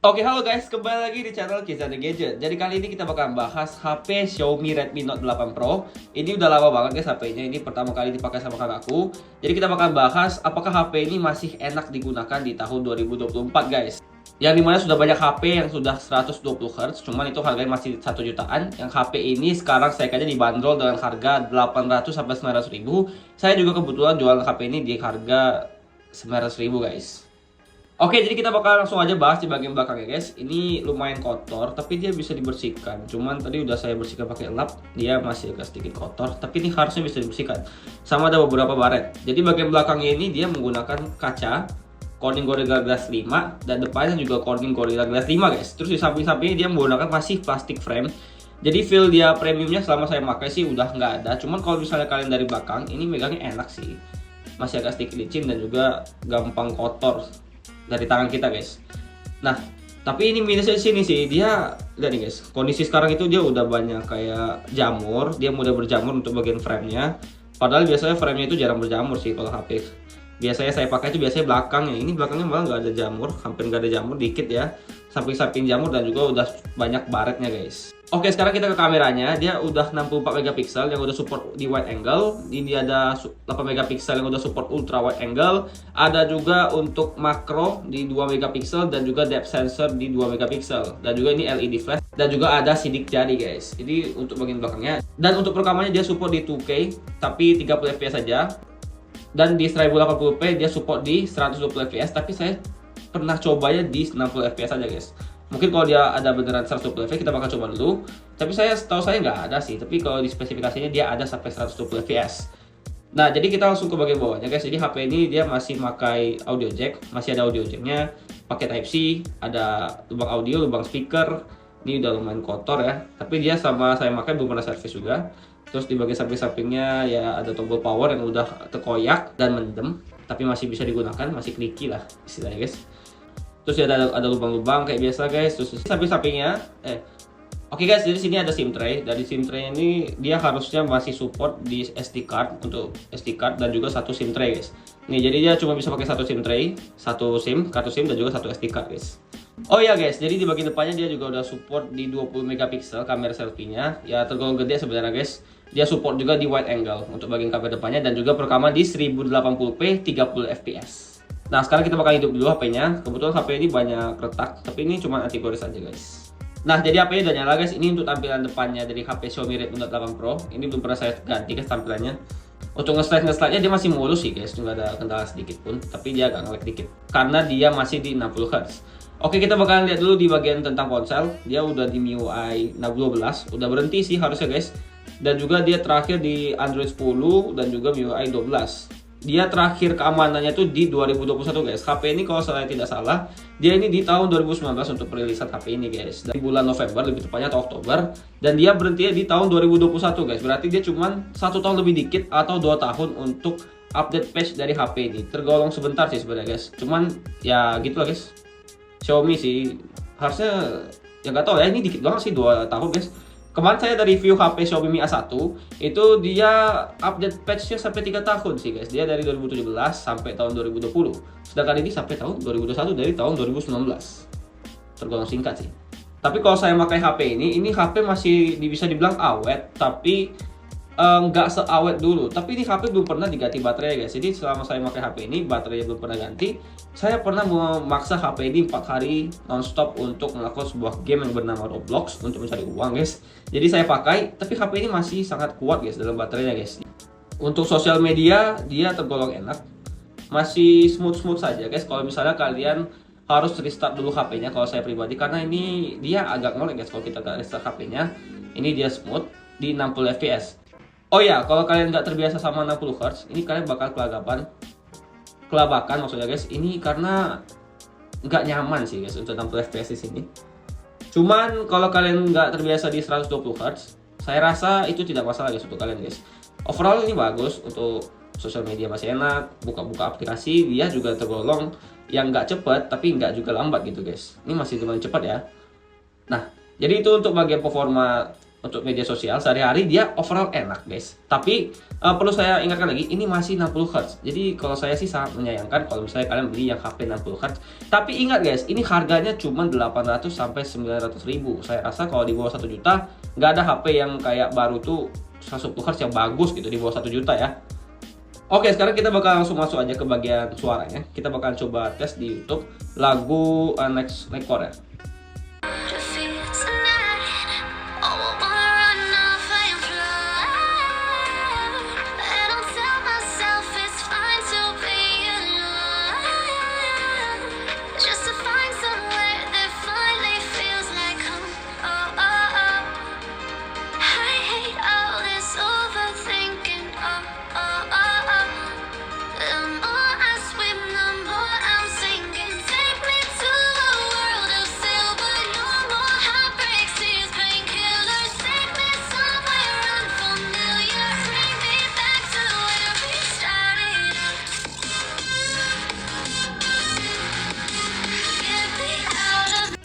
Oke, halo guys, kembali lagi di channel Kisah The Gadget. Jadi kali ini kita bakal bahas HP Xiaomi Redmi Note 8 Pro. Ini udah lama banget guys HP-nya, ini pertama kali dipakai sama kakakku. Jadi kita bakal bahas apakah HP ini masih enak digunakan di tahun 2024 guys. Yang dimana sudah banyak HP yang sudah 120 Hz, cuman itu harganya masih 1 jutaan. Yang HP ini sekarang saya kayaknya dibanderol dengan harga 800 sampai 900 ribu. Saya juga kebetulan jual HP ini di harga 900 ribu guys. Oke, jadi kita bakal langsung aja bahas di bagian belakangnya guys. Ini lumayan kotor, tapi dia bisa dibersihkan. Cuman tadi udah saya bersihkan pakai lap, dia masih agak sedikit kotor. Tapi ini harusnya bisa dibersihkan. Sama ada beberapa baret. Jadi bagian belakangnya ini dia menggunakan kaca Corning Gorilla Glass 5 dan depannya juga Corning Gorilla Glass 5 guys. Terus di samping-sampingnya dia menggunakan masih plastik frame. Jadi feel dia premiumnya selama saya pakai sih udah nggak ada. Cuman kalau misalnya kalian dari belakang, ini megangnya enak sih. Masih agak sedikit licin dan juga gampang kotor dari tangan kita guys. Nah, tapi ini minusnya di sini sih, dia lihat nih guys, kondisi sekarang itu dia udah banyak kayak jamur, dia mudah berjamur untuk bagian frame-nya. Padahal biasanya frame-nya itu jarang berjamur sih kalau HP. Biasanya saya pakai itu biasanya belakangnya, ini belakangnya malah nggak ada jamur, hampir nggak ada jamur, dikit ya. Samping-samping jamur dan juga udah banyak baretnya guys. Oke, sekarang kita ke kameranya. Dia udah 64 megapiksel yang udah support di wide angle. Ini ada 8 megapiksel yang udah support ultra wide angle. Ada juga untuk makro di 2 megapiksel dan juga depth sensor di 2 megapiksel. Dan juga ini LED flash dan juga ada sidik jari guys. Jadi untuk bagian belakangnya. Dan untuk perekamannya dia support di 2K tapi 30 fps saja. Dan di 1080p dia support di 120 fps, tapi saya pernah cobanya di 60 fps aja guys. Mungkin kalau dia ada beneran 120 fps kita bakal coba dulu. Tapi setahu saya nggak ada sih. Tapi kalau di spesifikasinya dia ada sampai 120 fps. Nah, jadi kita langsung ke bagian bawahnya guys. Jadi HP ini dia masih pakai audio jack, masih ada audio jacknya, pakai Type C, ada lubang audio, lubang speaker. Ini udah lumayan kotor ya. Tapi dia sama saya pakai belum pernah servis juga. Terus di bagian samping-sampingnya ya ada tombol power yang udah terkoyak dan mendem, tapi masih bisa digunakan, masih clicky lah istilahnya guys. Terus ada lubang-lubang kayak biasa guys. Terus samping-sampingnya oke guys, jadi sini ada SIM tray. Dari SIM tray ini dia harusnya masih support di SD card, untuk SD card dan juga satu SIM tray guys. Nih, jadi dia cuma bisa pakai satu SIM tray, satu SIM, kartu SIM dan juga satu SD card guys. Oh ya guys, jadi di bagian depannya dia juga udah support di 20 megapiksel kamera selfie-nya. Ya tergolong gede sebenarnya guys. Dia support juga di wide angle untuk bagian kamera depannya dan juga perekaman di 1080p 30 fps. Nah, sekarang kita bakal hidup dulu HP-nya. Kebetulan HP ini banyak retak, tapi ini cuma anti gores aja guys. Nah, jadi HP-nya udah nyala guys. Ini untuk tampilan depannya dari HP Xiaomi Redmi Note 8 Pro. Ini belum pernah saya ganti guys tampilannya. Untuk nge-slide-nya dia masih mulus sih guys, nggak ada kendala sedikit pun. Tapi dia agak nge-lag dikit karena dia masih di 60 Hz. Oke, kita bakalan lihat dulu di bagian tentang ponsel. Dia udah di MIUI 12, udah berhenti sih harusnya guys. Dan juga dia terakhir di Android 10 dan juga MIUI 12. Dia terakhir keamanannya tuh di 2021 guys. HP ini kalau saya tidak salah, dia ini di tahun 2019 untuk perilisan HP ini guys. Dari bulan November lebih tepatnya atau Oktober. Dan dia berhenti di tahun 2021 guys. Berarti dia cuma 1 tahun lebih dikit atau 2 tahun untuk update patch dari HP ini. Tergolong sebentar sih sebenarnya guys. Cuman ya gitu lah guys. Xiaomi sih harusnya ya nggak tahu ya, ini dikit banget sih 2 tahun guys. Kemarin saya dari review HP Xiaomi Mi A1 itu dia update patchnya sampai 3 tahun sih guys. Dia dari 2017 sampai tahun 2020. Sedangkan ini sampai tahun 2021 dari tahun 2019. Tergolong singkat sih. Tapi kalau saya pakai HP ini HP masih bisa dibilang awet, tapi nggak seawet dulu. Tapi ini HP belum pernah diganti baterai guys. Jadi selama saya pakai HP ini baterainya belum pernah ganti. Saya pernah memaksa HP ini 4 hari nonstop untuk melakukan sebuah game yang bernama Roblox untuk mencari uang guys. Jadi saya pakai, tapi HP ini masih sangat kuat guys dalam baterainya guys. Untuk sosial media dia tergolong enak, masih smooth saja guys. Kalau misalnya kalian harus restart dulu HP-nya kalau saya pribadi, karena ini dia agak ngelag guys kalau kita nggak restart HP-nya. Ini dia smooth di 60 fps. Oh ya, kalau kalian nggak terbiasa sama 60 Hz, ini kalian bakal kelabakan maksudnya guys. Ini karena nggak nyaman sih guys untuk 60 fps di sini. Cuman kalau kalian nggak terbiasa di 120 Hz, saya rasa itu tidak masalah guys untuk kalian guys. Overall ini bagus untuk sosial media, masih enak, buka-buka aplikasi. Dia juga tergolong yang nggak cepat tapi nggak juga lambat gitu guys. Ini masih lumayan cepat ya. Nah, jadi itu untuk bagian performa untuk media sosial sehari-hari dia overall enak guys. Tapi perlu saya ingatkan lagi, ini masih 60 Hz. Jadi kalau saya sih sangat menyayangkan kalau misalnya kalian beli yang HP 60 Hz. Tapi ingat guys, ini harganya cuma 800 sampai 900 ribu. Saya rasa kalau di bawah 1 juta nggak ada HP yang kayak baru tuh 110 Hz yang bagus gitu di bawah 1 juta ya. Oke, sekarang kita bakal langsung masuk aja ke bagian suaranya. Kita bakal coba tes di YouTube lagu Next Korea.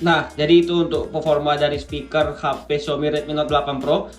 Nah, jadi itu untuk performa dari speaker HP Xiaomi Redmi Note 8 Pro.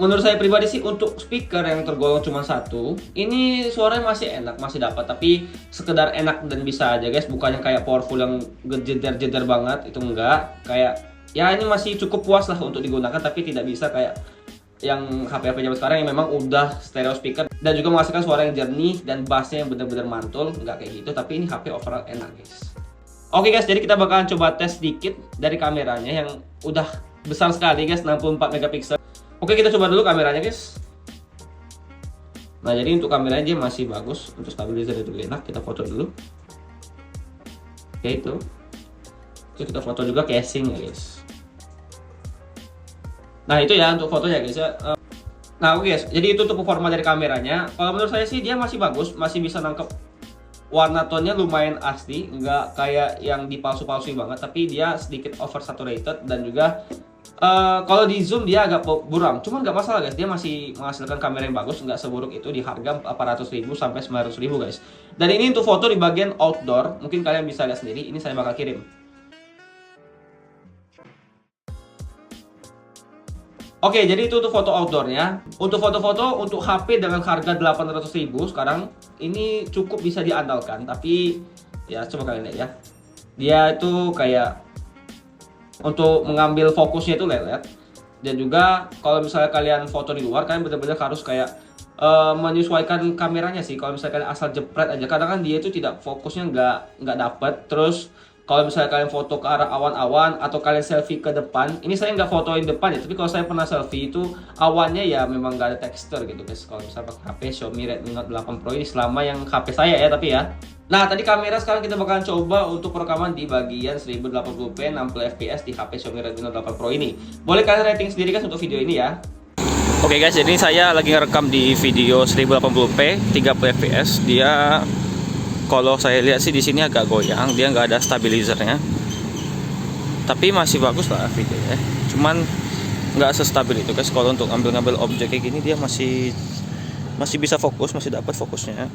Menurut saya pribadi sih untuk speaker yang tergolong cuma satu, ini suaranya masih enak, masih dapat. Tapi sekedar enak dan bisa aja guys, bukannya kayak powerful yang jeder-jeder banget, itu enggak. Kayak ya ini masih cukup puas lah untuk digunakan, tapi tidak bisa kayak yang HP-HP zaman sekarang yang memang udah stereo speaker dan juga menghasilkan suara yang jernih dan bassnya yang bener-bener mantul, enggak kayak gitu. Tapi ini HP overall enak guys. Oke guys, jadi kita bakalan coba tes sedikit dari kameranya yang udah besar sekali guys, 64 megapiksel. Oke, kita coba dulu kameranya guys. Nah, jadi untuk kameranya dia masih bagus, untuk stabilizer itu enak. Kita foto dulu. Oke, itu. Oke, kita foto juga casing ya guys. Nah, itu ya untuk fotonya guys ya. Nah, oke guys, jadi itu untuk performa dari kameranya. Kalau menurut saya sih dia masih bagus, masih bisa nangkep warna tone-nya lumayan asli, nggak kayak yang dipalsu-palsui banget, tapi dia sedikit oversaturated dan juga kalau di zoom dia agak buram. Cuman nggak masalah guys, dia masih menghasilkan kamera yang bagus, nggak seburuk itu di harga 400.000 sampai 900.000 guys. Dan ini untuk foto di bagian outdoor, mungkin kalian bisa lihat sendiri, ini saya bakal kirim. Oke, jadi itu untuk foto outdoornya. Untuk foto-foto untuk HP dengan harga 800.000 sekarang ini cukup bisa diandalkan. Tapi ya coba kalian lihat ya, dia itu kayak untuk mengambil fokusnya itu lelet. Dan juga kalau misalnya kalian foto di luar, kalian benar-benar harus kayak menyesuaikan kameranya sih. Kalau misalnya kalian asal jepret aja, kadang kan dia itu tidak fokusnya nggak dapet. Terus kalau misalnya kalian foto ke arah awan-awan atau kalian selfie ke depan, ini saya nggak fotoin depan ya, tapi kalau saya pernah selfie itu awannya ya memang nggak ada tekstur gitu guys. Kalau misalnya pakai HP Xiaomi Redmi Note 8 Pro ini selama yang HP saya ya, tapi ya. Nah, tadi kamera, sekarang kita bakalan coba untuk perekaman di bagian 1080p 60 fps di HP Xiaomi Redmi Note 8 Pro ini. Boleh kalian rating sendiri guys untuk video ini ya. Oke guys, jadi saya lagi ngerekam di video 1080p 30 fps. Dia kalau saya lihat sih di sini agak goyang, dia nggak ada stabilizernya. Tapi masih bagus lah videonya. Cuman nggak sestabil itu guys. Kalau untuk ngambil objek kayak gini dia masih bisa fokus, masih dapat fokusnya.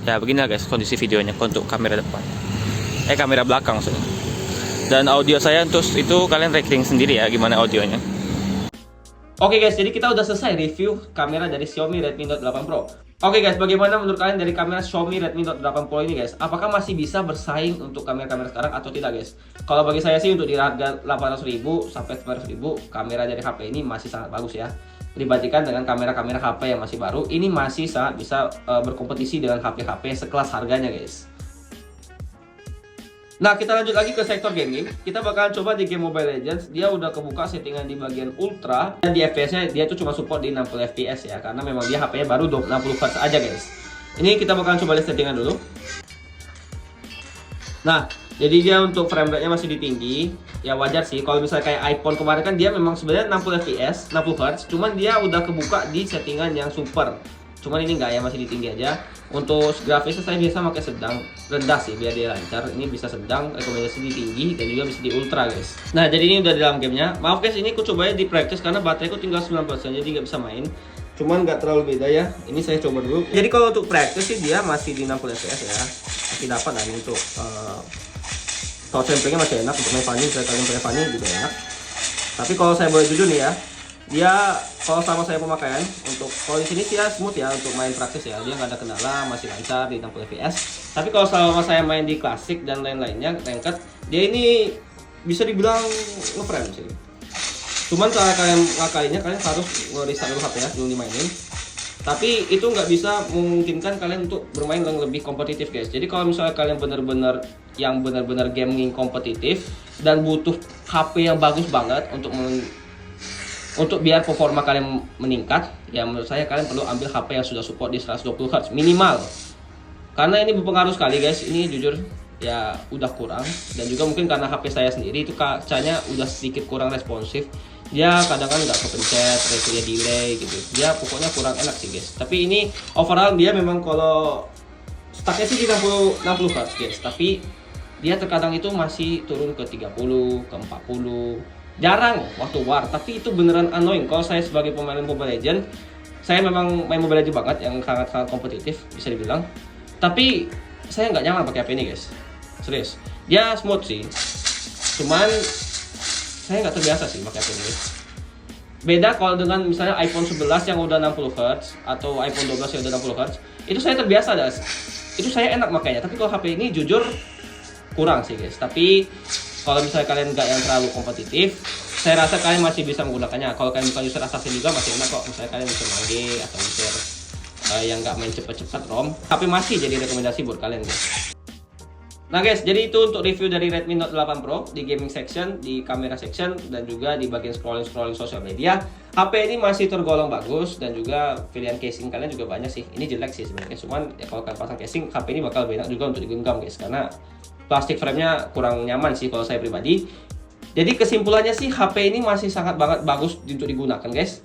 Ya begini lah guys kondisi videonya untuk kamera depan. Kamera belakang maksudnya. Dan audio saya untuk itu kalian rating sendiri ya gimana audionya. Oke guys, jadi kita udah selesai review kamera dari Xiaomi Redmi Note 8 Pro. Oke guys, bagaimana menurut kalian dari kamera Xiaomi Redmi Note 8 Pro ini guys? Apakah masih bisa bersaing untuk kamera-kamera sekarang atau tidak guys? Kalau bagi saya sih untuk di harga 800.000 sampai 900.000, kamera dari HP ini masih sangat bagus ya. Dibandingkan dengan kamera-kamera HP yang masih baru, ini masih sangat bisa berkompetisi dengan HP-HP sekelas harganya guys. Nah, kita lanjut lagi ke sektor gaming. Kita bakalan coba di game Mobile Legends. Dia udah kebuka settingan di bagian ultra. Dan di FPS-nya dia tuh cuma support di 60 FPS ya. Karena memang dia HP-nya baru 60 Hz aja guys. Ini kita bakalan coba lihat settingan dulu. Nah, jadi dia untuk frame rate-nya masih di tinggi. Ya wajar sih, kalau misalnya kayak iPhone kemarin kan dia memang sebenarnya 60 FPS, 60 Hz. Cuman dia udah kebuka di settingan yang super. Cuman ini enggak ya, masih di tinggi aja. Untuk grafisnya saya biasa pakai sedang, rendah sih biar dia lancar. Ini bisa sedang, rekomendasi di tinggi dan juga bisa di ultra guys. Nah, jadi ini udah di dalam gamenya. Maaf guys, ini aku cobain di practice karena bateraiku tinggal 9%, jadi nggak bisa main. Cuman nggak terlalu beda ya. Ini saya coba dulu. Jadi kalau untuk practice sih dia masih di 60 fps ya. Masih dapat lah untuk sound samplingnya masih enak. Untuk main Fanny, saya kalian pakai Fanny juga enak. Tapi kalau saya boleh jujur nih ya, dia kalau sama saya pemakaian untuk kalau di sini sih ya smooth ya untuk main praktis ya, dia nggak ada kendala, masih lancar di 60 fps. Tapi kalau sama saya main di klasik dan lain-lainnya ranked, dia ini bisa dibilang ngeframe sih. Cuman cara kalian ngakalinya, kalian harus nge-restart dulu HP ya, dulu dimainin. Tapi itu nggak bisa memungkinkan kalian untuk bermain yang lebih kompetitif guys. Jadi kalau misalnya kalian bener-bener gaming kompetitif dan butuh HP yang bagus banget untuk biar performa kalian meningkat, ya menurut saya kalian perlu ambil HP yang sudah support di 120 Hz minimal. Karena ini berpengaruh sekali guys, ini jujur ya udah kurang, dan juga mungkin karena HP saya sendiri itu kacanya udah sedikit kurang responsif. Dia kadang kan nggak kepencet, resunya delay gitu. Dia pokoknya kurang enak sih guys. Tapi ini overall dia memang kalau stucknya sih di 60 Hz guys. Tapi dia terkadang itu masih turun ke 30, ke 40. Jarang waktu war, tapi itu beneran annoying. Kalau saya sebagai pemain Mobile Legends, saya memang main Mobile Legends banget yang sangat-sangat kompetitif bisa dibilang. Tapi saya nggak nyaman pakai HP ini guys. Serius. Dia smooth sih. Cuman saya nggak terbiasa sih pakai HP ini. Beda kalau dengan misalnya iPhone 11 yang udah 60 Hz atau iPhone 12 yang udah 60 Hz, itu saya terbiasa dah. Itu saya enak makanya. Tapi kalau HP ini jujur kurang sih guys. Tapi kalau misalnya kalian nggak yang terlalu kompetitif, saya rasa kalian masih bisa menggunakannya. Kalau kalian bukan user assassin juga masih enak kok. Misalnya kalian user mage atau user yang nggak main cepet-cepet ROM, tapi masih jadi rekomendasi buat kalian guys. Nah guys, jadi itu untuk review dari Redmi Note 8 Pro di gaming section, di kamera section, dan juga di bagian scrolling sosial media. HP ini masih tergolong bagus, dan juga pilihan casing kalian juga banyak sih. Ini jelek sih sebenarnya, cuman ya kalau kalian pasang casing, HP ini bakal lebih enak juga untuk digenggam guys, karena plastik frame-nya kurang nyaman sih kalau saya pribadi. Jadi kesimpulannya sih, HP ini masih sangat banget bagus untuk digunakan guys.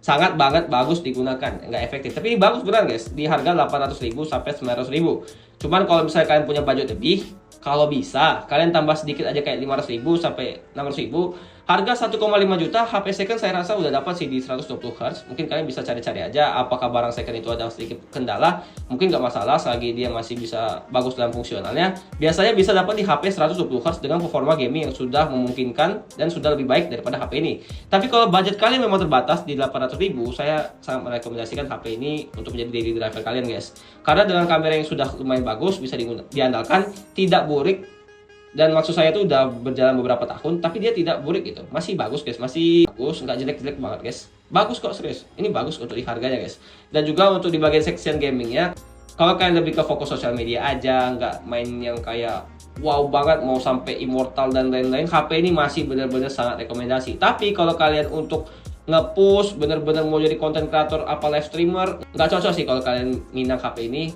Sangat banget bagus digunakan, nggak efektif. Tapi ini bagus beneran guys, di harga 800.000 sampai 900.000. Cuman kalau misalnya kalian punya budget lebih, kalau bisa kalian tambah sedikit aja kayak 500.000 sampai 600.000. Harga 1,5 juta HP second saya rasa udah dapat sih di 120 Hz. Mungkin kalian bisa cari-cari aja apakah barang second itu ada sedikit kendala. Mungkin nggak masalah selagi dia masih bisa bagus dalam fungsionalnya. Biasanya bisa dapat di HP 120 Hz dengan performa gaming yang sudah memungkinkan dan sudah lebih baik daripada HP ini. Tapi kalau budget kalian memang terbatas di 800.000, saya sangat merekomendasikan HP ini untuk menjadi daily driver kalian guys. Karena dengan kamera yang sudah lumayan bagus, bisa diandalkan, tidak burik. Dan maksud saya itu udah berjalan beberapa tahun, tapi dia tidak burik gitu. Masih bagus guys, masih bagus, nggak jelek-jelek banget guys. Bagus kok, serius. Ini bagus untuk di harganya guys. Dan juga untuk di bagian section gamingnya, kalau kalian lebih ke fokus sosial media aja, nggak main yang kayak wow banget mau sampai immortal dan lain-lain, HP ini masih benar-benar sangat rekomendasi. Tapi kalau kalian untuk nge-push, bener-bener mau jadi content creator apa live streamer, nggak cocok sih kalau kalian minang HP ini.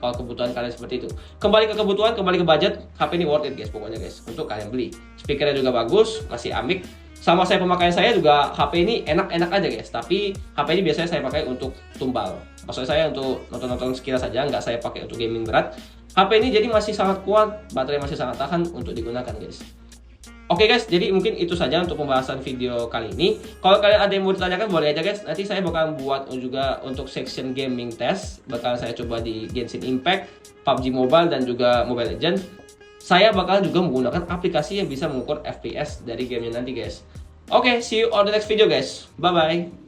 Kalau kebutuhan kalian seperti itu, kembali ke kebutuhan, kembali ke budget, HP ini worth it guys pokoknya guys untuk kalian beli. Speakernya juga bagus, masih amik. Sama saya pemakaian saya juga HP ini enak-enak aja guys. Tapi HP ini biasanya saya pakai untuk tumbal. Maksudnya saya untuk nonton-nonton sekilas saja, nggak saya pakai untuk gaming berat. HP ini jadi masih sangat kuat, baterai masih sangat tahan untuk digunakan guys. Oke guys, jadi mungkin itu saja untuk pembahasan video kali ini. Kalau kalian ada yang mau ditanyakan boleh aja guys. Nanti saya bakal buat juga untuk section gaming test. Bakal saya coba di Genshin Impact, PUBG Mobile, dan juga Mobile Legends. Saya bakal juga menggunakan aplikasi yang bisa mengukur FPS dari gamenya nanti guys. Oke, see you on the next video guys. Bye-bye.